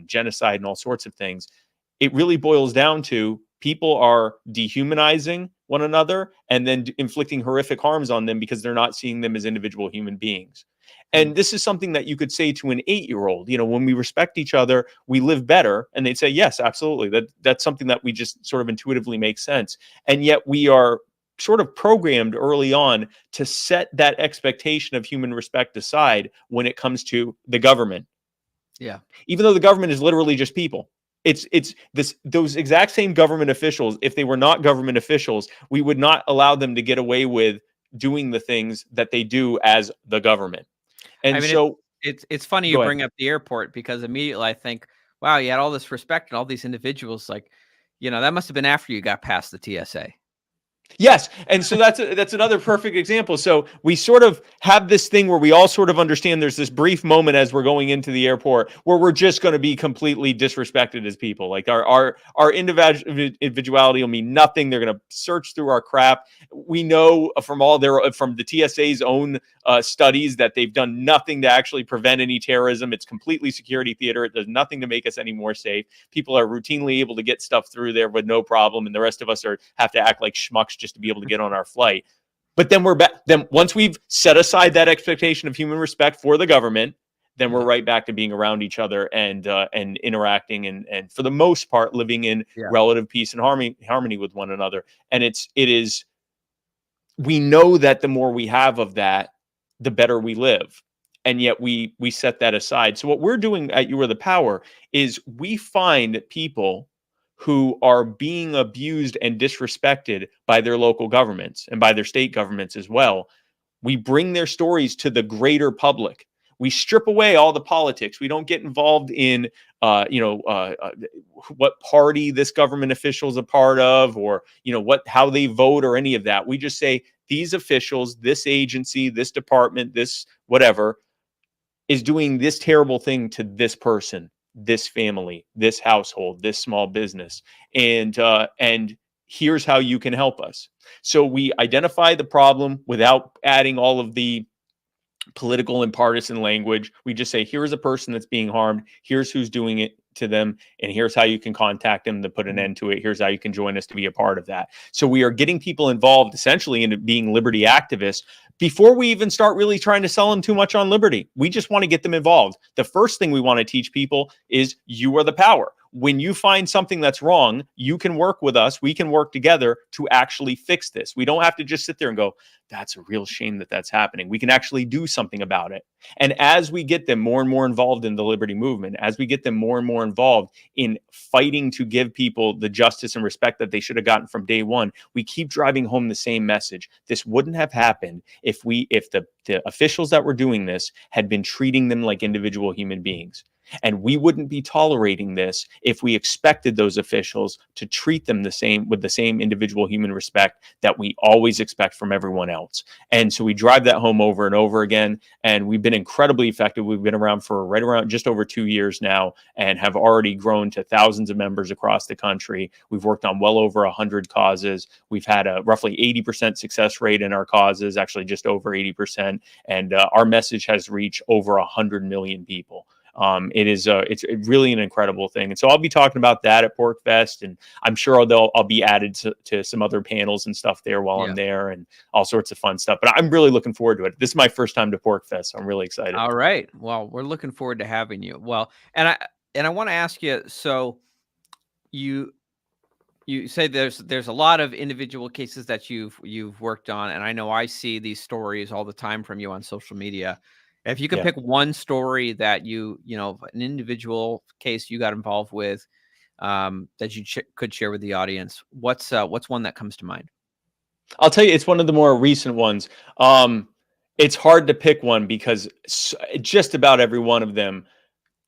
Speaker 2: genocide and all sorts of things. It really boils down to people are dehumanizing one another and then inflicting horrific harms on them because they're not seeing them as individual human beings. And this is something that you could say to an 8-year-old, when we respect each other, we live better. And they'd say, yes, absolutely. That's something that we just sort of intuitively make sense. And yet we are sort of programmed early on to set that expectation of human respect aside when it comes to the government.
Speaker 1: Yeah.
Speaker 2: Even though the government is literally just people. Those exact same government officials, if they were not government officials, we would not allow them to get away with doing the things that they do as the government. And
Speaker 1: it's funny you bring up the airport, because immediately I think, wow, you had all this respect and all these individuals, like, that must have been after you got past the TSA.
Speaker 2: Yes. And so that's another perfect example. So we sort of have this thing where we all sort of understand there's this brief moment as we're going into the airport where we're just going to be completely disrespected as people. Like our individuality will mean nothing. They're going to search through our crap. We know from the TSA's own studies that they've done nothing to actually prevent any terrorism. It's completely security theater. It does nothing to make us any more safe. People are routinely able to get stuff through there with no problem. And the rest of us have to act like schmucks just to be able to get on our flight. But then we're back. Then once we've set aside that expectation of human respect for the government, then we're right back to being around each other and interacting and for the most part living in relative peace and harmony with one another. And we know that the more we have of that, the better we live. And yet we set that aside. So what we're doing at You Are the Power is we find people who are being abused and disrespected by their local governments and by their state governments as well. We bring their stories to the greater public. We strip away all the politics. We don't get involved in, what party this government official is a part of, or how they vote, or any of that. We just say these officials, this agency, this department, this whatever, is doing this terrible thing to this person, this family, this household, this small business, and here's how you can help us. So we identify the problem without adding all of the political and partisan language. We just say, here's a person that's being harmed. Here's who's doing it to them, and here's how you can contact them to put an end to it. Here's how you can join us to be a part of that. So we are getting people involved essentially into being liberty activists before we even start really trying to sell them too much on liberty. We just want to get them involved. The first thing we want to teach people is you are the power. When you find something that's wrong, you can work with us. We can work together to actually fix this. We don't have to just sit there and go, that's a real shame that that's happening. We can actually do something about it. And as we get them more and more involved in the liberty movement, as we get them more and more involved in fighting to give people the justice and respect that they should have gotten from day one, we keep driving home the same message. This wouldn't have happened if the officials that were doing this had been treating them like individual human beings. And we wouldn't be tolerating this if we expected those officials to treat them the same, with the same individual human respect that we always expect from everyone else. And so we drive that home over and over again. And we've been incredibly effective. We've been around for right around just over 2 years now and have already grown to thousands of members across the country. We've worked on well over 100 causes. We've had a roughly 80% success rate in our causes, actually just over 80%. And our message has reached over 100 million people. It's really an incredible thing. And so I'll be talking about that at PorcFest, and I'm sure I'll be added to some other panels and stuff there while I'm there, and all sorts of fun stuff. But I'm really looking forward to it. This is my first time to PorcFest, so I'm really excited.
Speaker 1: All right. Well, we're looking forward to having you. Well, and I want to ask you, so you say there's a lot of individual cases that you've worked on, and I know I see these stories all the time from you on social media. If you could pick one story that an individual case you got involved with, that you could share with the audience, what's one that comes to mind?
Speaker 2: I'll tell you, it's one of the more recent ones. It's hard to pick one because just about every one of them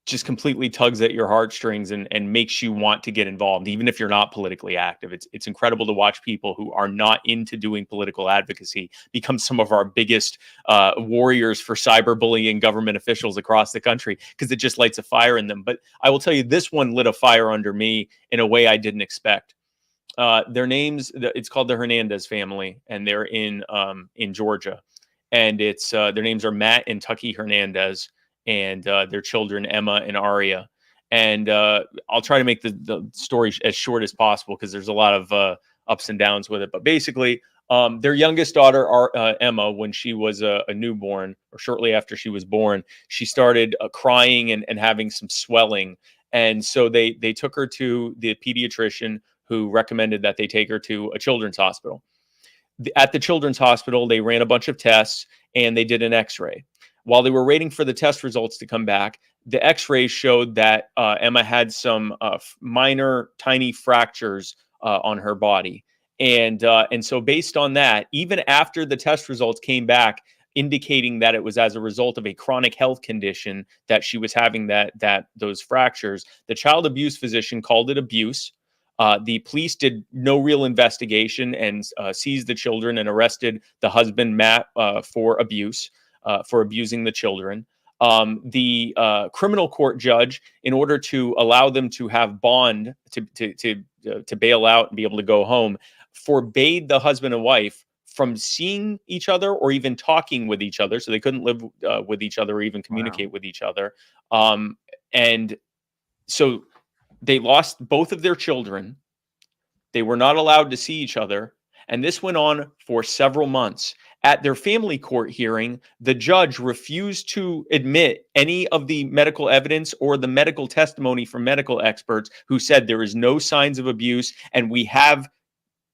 Speaker 2: just completely tugs at your heartstrings and makes you want to get involved, even if you're not politically active. It's incredible to watch people who are not into doing political advocacy become some of our biggest warriors for cyberbullying government officials across the country, because it just lights a fire in them. But I will tell you, this one lit a fire under me in a way I didn't expect. Their names, it's called the Hernandez family, and they're in Georgia. And it's their names are Matt and Tucky Hernandez, and their children, Emma and Aria. And I'll try to make the story as short as possible because there's a lot of ups and downs with it. But basically, their youngest daughter, Emma, when she was a newborn, or shortly after she was born, she started crying and having some swelling. And so they took her to the pediatrician, who recommended that they take her to a children's hospital. At the children's hospital, they ran a bunch of tests and they did an X-ray. While they were waiting for the test results to come back, the X-rays showed that Emma had some minor, tiny fractures on her body. And so based on that, even after the test results came back, indicating that it was as a result of a chronic health condition that she was having those fractures, the child abuse physician called it abuse. The police did no real investigation and seized the children and arrested the husband, Matt, for abuse. For abusing the children. The criminal court judge, in order to allow them to have bond to bail out and be able to go home, forbade the husband and wife from seeing each other or even talking with each other. So they couldn't live with each other or even communicate with each other. And so they lost both of their children. They were not allowed to see each other. And this went on for several months. At their family court hearing, the judge refused to admit any of the medical evidence or the medical testimony from medical experts who said there is no signs of abuse, and we have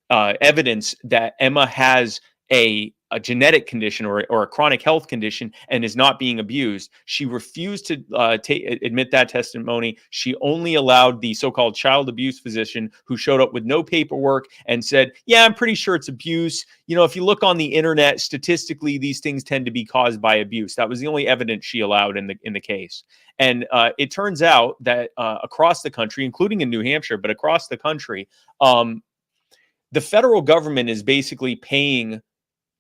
Speaker 2: evidence that Emma has a genetic condition or a chronic health condition and is not being abused. She refused to admit that testimony. She only allowed the so-called child abuse physician, who showed up with no paperwork and said, yeah, I'm pretty sure it's abuse. You know, if you look on the internet, statistically, these things tend to be caused by abuse. That was the only evidence she allowed in the case. And it turns out that across the country, including in New Hampshire, but across the country, the federal government is basically paying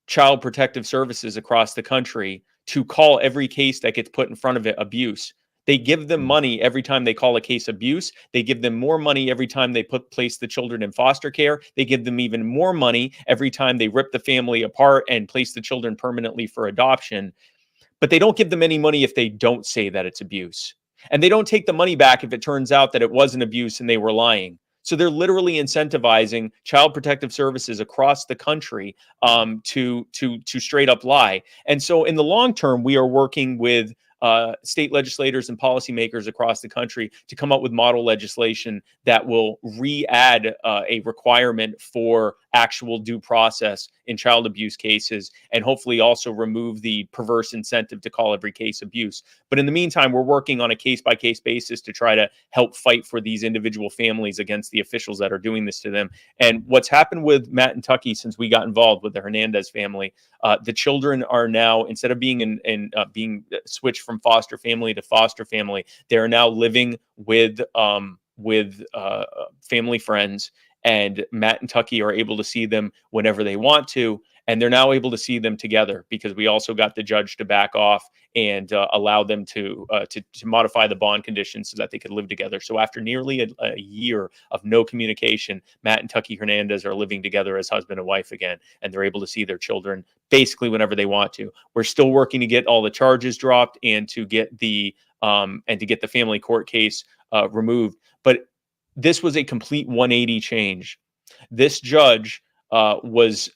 Speaker 2: child protective services across the country to call every case that gets put in front of it abuse. They give them money every time they call a case abuse. They give them more money every time they place the children in foster care. They give them even more money every time they rip the family apart and place the children permanently for adoption. But they don't give them any money if they don't say that it's abuse. And they don't take the money back if it turns out that it wasn't abuse and they were lying. So they're literally incentivizing child protective services across the country to straight up lie. And so in the long term, we are working with state legislators and policymakers across the country to come up with model legislation that will re-add a requirement for actual due process in child abuse cases, and hopefully also remove the perverse incentive to call every case abuse. But in the meantime, we're working on a case-by-case basis to try to help fight for these individual families against the officials that are doing this to them. And what's happened with Matt and Tucky since we got involved with the Hernandez family, the children are now, instead of being being switched from foster family to foster family, they are now living with family friends. And Matt and Tucky are able to see them whenever they want to. And they're now able to see them together because we also got the judge to back off and allow them to modify the bond conditions so that they could live together. So after nearly a year of no communication, Matt and Tucky Hernandez are living together as husband and wife again, and they're able to see their children basically whenever they want to. We're still working to get all the charges dropped and to get the family court case removed. But this was a complete 180 change. This judge was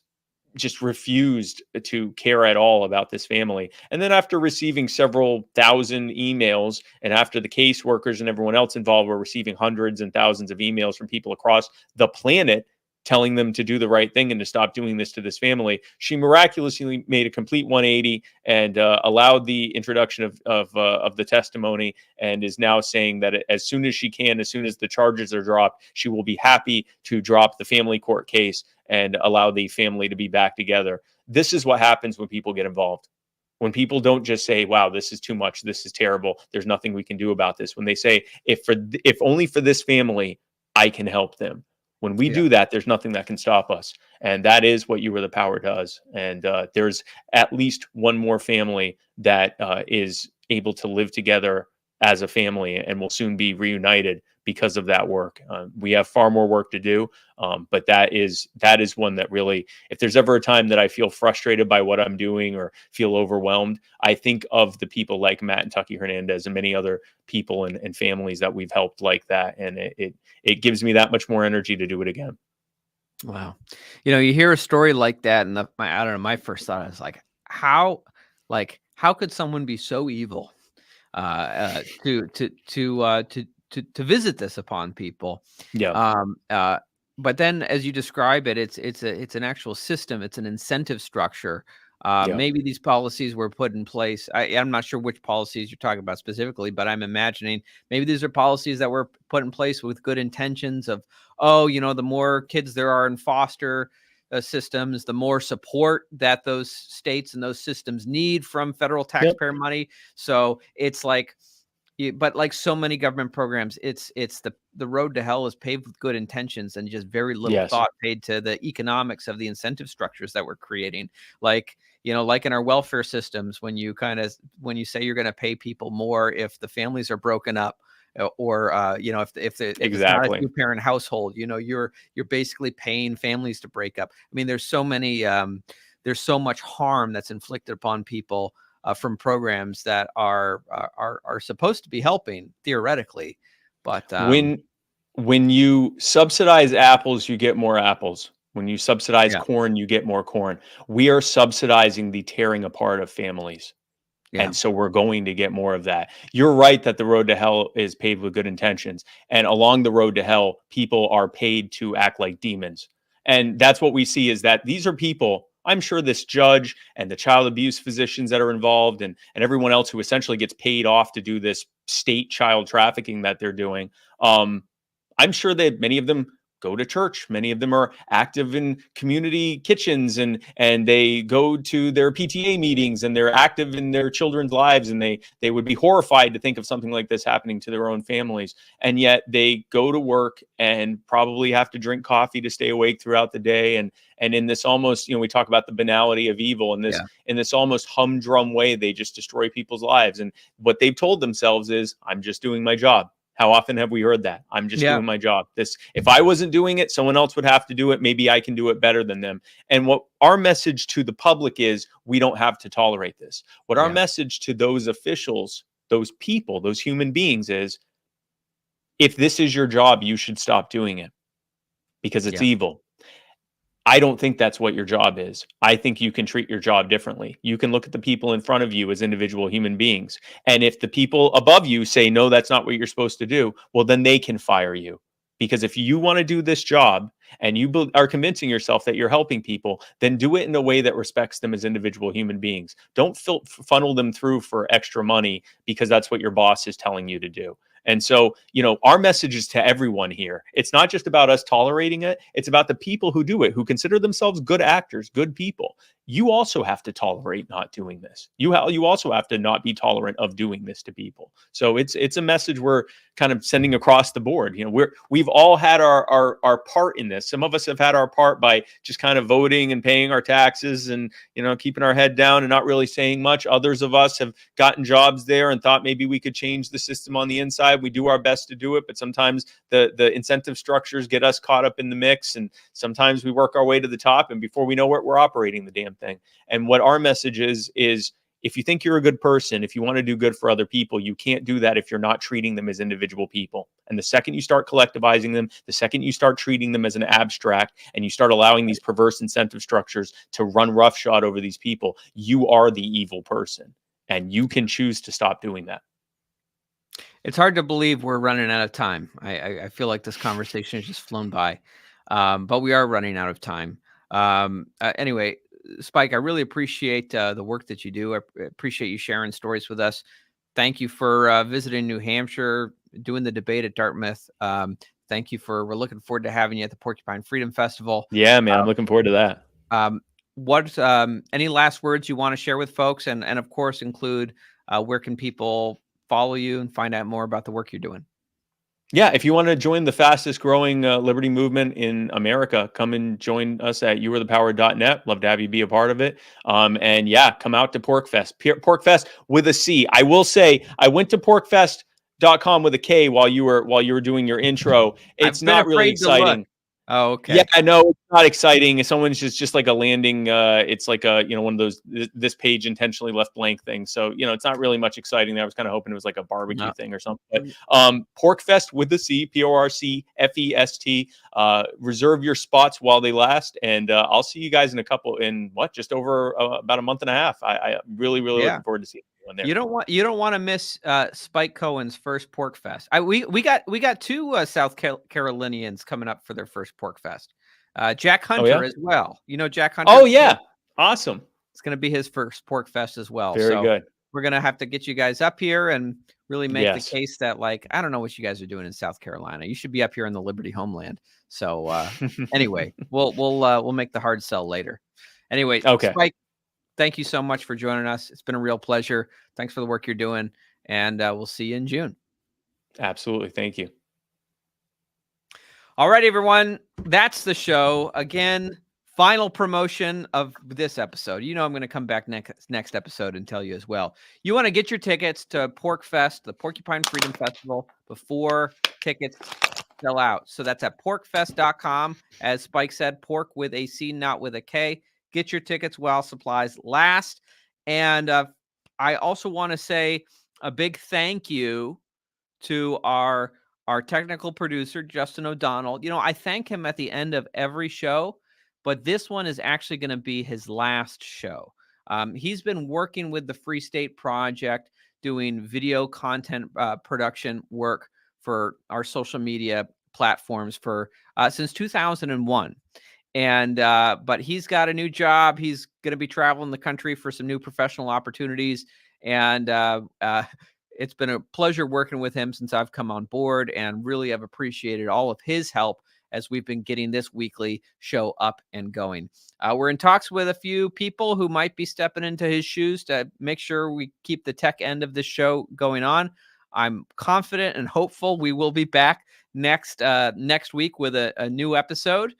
Speaker 2: just refused to care at all about this family. And then after receiving several thousand emails, and after the caseworkers and everyone else involved were receiving hundreds and thousands of emails from people across the planet telling them to do the right thing and to stop doing this to this family, she miraculously made a complete 180 and allowed the introduction of the testimony, and is now saying that as soon as she can, as soon as the charges are dropped, she will be happy to drop the family court case and allow the family to be back together. This is what happens when people get involved. When people don't just say, wow, this is too much, this is terrible, there's nothing we can do about this. When they say, if only for this family, I can help them. When we do that, there's nothing that can stop us. And that is what You Are the Power does. And there's at least one more family that is able to live together as a family and will soon be reunited because of that work. We have far more work to do, but that is one that really, if there's ever a time that I feel frustrated by what I'm doing or feel overwhelmed, I think of the people like Matt and Tucky Hernandez and many other people and families that we've helped like that. And it gives me that much more energy to do it again.
Speaker 1: Wow. You hear a story like that, and I don't know, my first thought is like, how could someone be so evil to visit this upon people?
Speaker 2: Yeah.
Speaker 1: But then, as you describe it, it's an actual system. It's an incentive structure. Maybe these policies were put in place. I'm not sure which policies you're talking about specifically, but I'm imagining maybe these are policies that were put in place with good intentions of, the more kids there are in foster systems, the more support that those states and those systems need from federal taxpayer money. So it's like, but like so many government programs, it's the road to hell is paved with good intentions and just very little thought paid to the economics of the incentive structures that we're creating. Like in our welfare systems, when you say you're going to pay people more if the families are broken up, or if it's not a two-parent household, you're basically paying families to break up. I mean, there's so much harm that's inflicted upon people from programs that are supposed to be helping theoretically, but
Speaker 2: when you subsidize apples, you get more apples. When you subsidize corn, you get more corn. We are subsidizing the tearing apart of families. And so we're going to get more of that. You're right that the road to hell is paved with good intentions. And along the road to hell, people are paid to act like demons. And that's what we see, is that these are people, I'm sure this judge and the child abuse physicians that are involved and everyone else who essentially gets paid off to do this state child trafficking that they're doing. I'm sure that many of them go to church. Many of them are active in community kitchens and they go to their PTA meetings and they're active in their children's lives. And they would be horrified to think of something like this happening to their own families. And yet they go to work and probably have to drink coffee to stay awake throughout the day. And in this almost, we talk about the banality of evil, and in this almost humdrum way, they just destroy people's lives. And what they've told themselves is, I'm just doing my job. How often have we heard that? I'm just doing my job. If I wasn't doing it, someone else would have to do it. Maybe I can do it better than them. And what our message to the public is, we don't have to tolerate this. What our message to those officials those people, those human beings, is if this is your job, you should stop doing it because it's evil. I don't think that's what your job is. I think you can treat your job differently. You can look at the people in front of you as individual human beings. And if the people above you say, no, that's not what you're supposed to do, well, then they can fire you. Because if you want to do this job and you are convincing yourself that you're helping people, then do it in a way that respects them as individual human beings. Don't funnel them through for extra money because that's what your boss is telling you to do. And so, our message is to everyone here. It's not just about us tolerating it. It's about the people who do it, who consider themselves good actors, good people. You also have to tolerate not doing this. You also have to not be tolerant of doing this to people. So it's a message we're kind of sending across the board. We've all had our part in this. Some of us have had our part by just kind of voting and paying our taxes and, keeping our head down and not really saying much. Others of us have gotten jobs there and thought maybe we could change the system on the inside. We do our best to do it, but sometimes the incentive structures get us caught up in the mix, and sometimes we work our way to the top, and before we know it, we're operating the damn thing. And what our message is if you think you're a good person, if you want to do good for other people, you can't do that if you're not treating them as individual people. And the second you start collectivizing them, the second you start treating them as an abstract, and you start allowing these perverse incentive structures to run roughshod over these people, you are the evil person, and you can choose to stop doing that.
Speaker 1: It's hard to believe we're running out of time. I feel like this conversation has just flown by, but we are running out of time. Anyway, Spike, I really appreciate the work that you do. I appreciate you sharing stories with us. Thank you for visiting New Hampshire, doing the debate at Dartmouth. Thank you we're looking forward to having you at the Porcupine Freedom Festival.
Speaker 2: Yeah, man, I'm looking forward to that.
Speaker 1: What any last words you want to share with folks, and of course include where can people follow you and find out more about the work you're doing?
Speaker 2: Yeah, if you want to join the fastest growing liberty movement in America, come and join us at youarethepower.net. Love to have you be a part of it. And yeah, come out to PorcFest. PorcFest with a C. I will say I went to PorcFest.com with a K while you were doing your intro. It's not really exciting.
Speaker 1: Oh, okay.
Speaker 2: Yeah, I know it's not exciting. Someone's just like a landing. It's like a one of those this page intentionally left blank things. So it's not really much exciting there. I was kind of hoping it was like a barbecue thing or something. But PorcFest with the C, PorcFest. Reserve your spots while they last, and I'll see you guys in just over about a month and a half. I really looking forward to seeing you there.
Speaker 1: You don't want to miss Spike Cohen's first PorcFest. We got two South Carolinians coming up for their first PorcFest. Jack Hunter as well. Jack Hunter.
Speaker 2: Oh yeah, awesome.
Speaker 1: It's going to be his first PorcFest as well.
Speaker 2: Very good.
Speaker 1: We're going to have to get you guys up here and really make the case that, I don't know what you guys are doing in South Carolina. You should be up here in the Liberty homeland. So anyway, we'll make the hard sell later. Anyway,
Speaker 2: okay.
Speaker 1: Spike, thank you so much for joining us. It's been a real pleasure. Thanks for the work you're doing, and we'll see you in June.
Speaker 2: Absolutely. Thank you.
Speaker 1: All right, everyone. That's the show. Again, final promotion of this episode. I'm going to come back next episode and tell you as well. You want to get your tickets to PorcFest, the Porcupine Freedom Festival, before tickets sell out. So that's at porcfest.com. As Spike said, pork with a C, not with a K. Get your tickets while supplies last. And I also want to say a big thank you to our technical producer, Justin O'Donnell. I thank him at the end of every show, but this one is actually going to be his last show. He's been working with the Free State Project, doing video content production work for our social media platforms for since 2001. And but he's got a new job. He's going to be traveling the country for some new professional opportunities. And it's been a pleasure working with him since I've come on board, and really have appreciated all of his help as we've been getting this weekly show up and going. We're in talks with a few people who might be stepping into his shoes to make sure we keep the tech end of the show going on. I'm confident and hopeful we will be back next week with a new episode.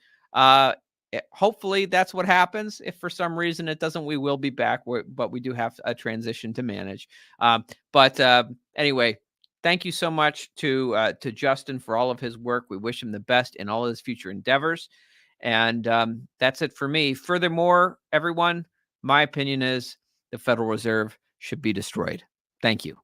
Speaker 1: Hopefully that's what happens. If for some reason it doesn't, we will be back, but we do have a transition to manage. But anyway, thank you so much to Justin for all of his work. We wish him the best in all of his future endeavors. And that's it for me. Furthermore, everyone, my opinion is the Federal Reserve should be destroyed. Thank you.